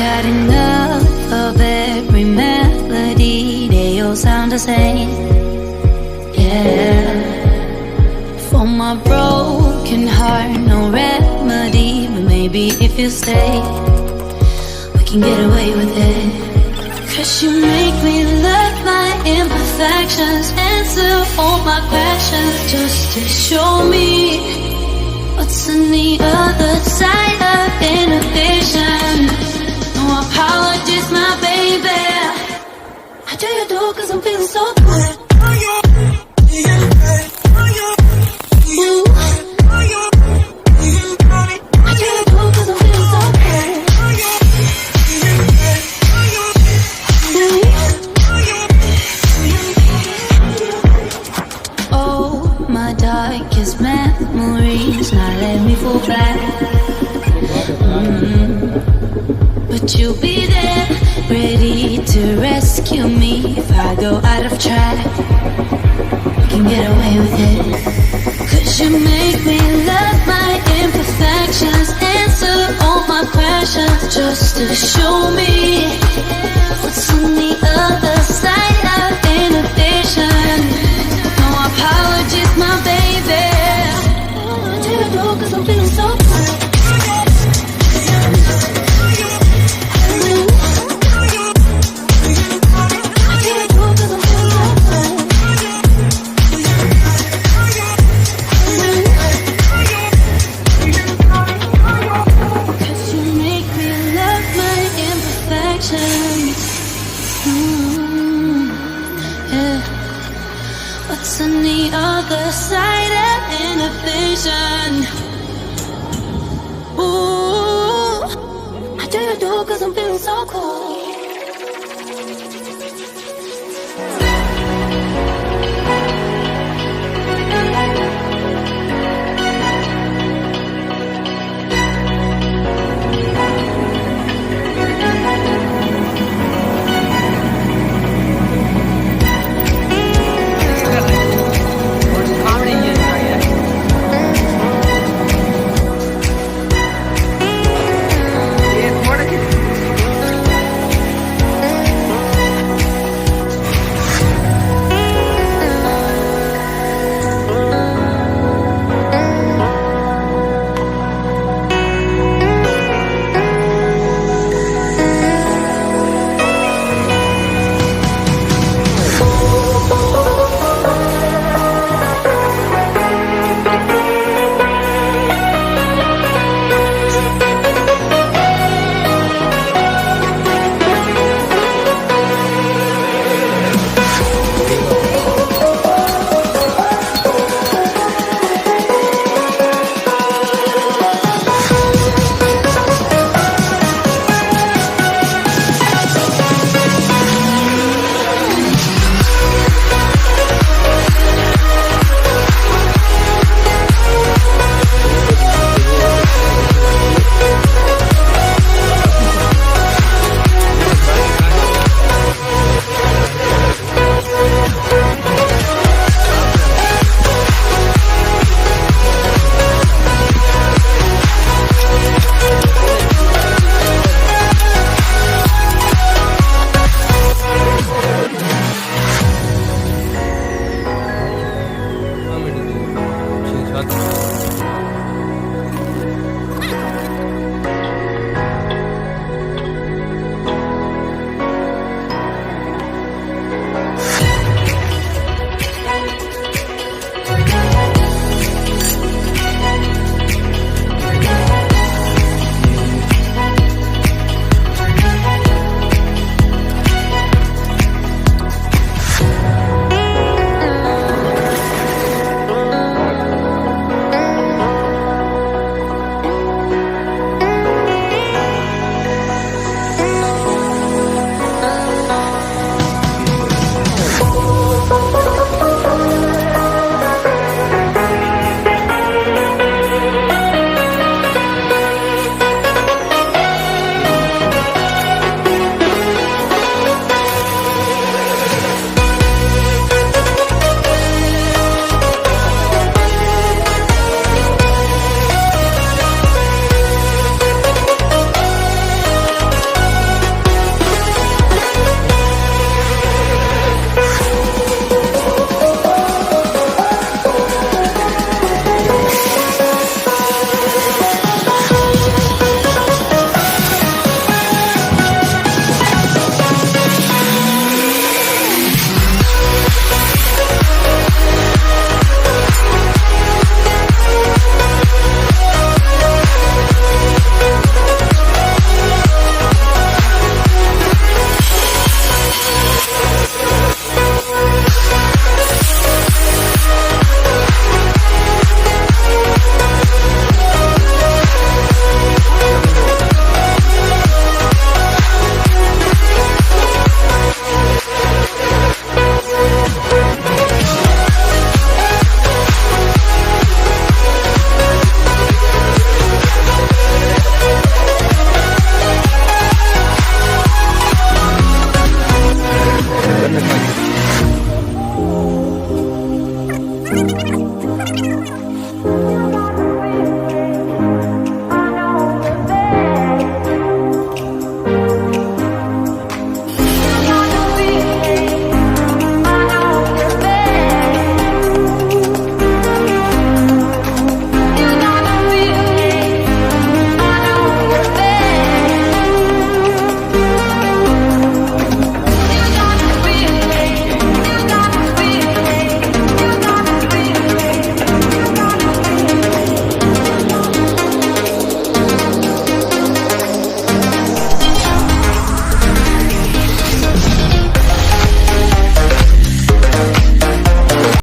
got enough of every melody. They all sound the same. Yeah. For my broken heart, no remedy. But maybe if you stay, we can get away with it. 'Cause you make me love my imperfections, answer all my questions, just to show me what's on the other side of inhibition. No apologies, my baby. I do you do 'cause I'm feeling so good. Darkest memories, now let me fall back. But you'll be there, ready to rescue me if I go out of track. We can get away with it. 'Cause you make me love my imperfections, answer all my questions, just to show me what's on the other side of inhibition. No apologies, my baby. I do you do 'cause I'm feeling so good. What's on the other side of inhibition? Ooh, I do you do 'cause I'm feeling so cool.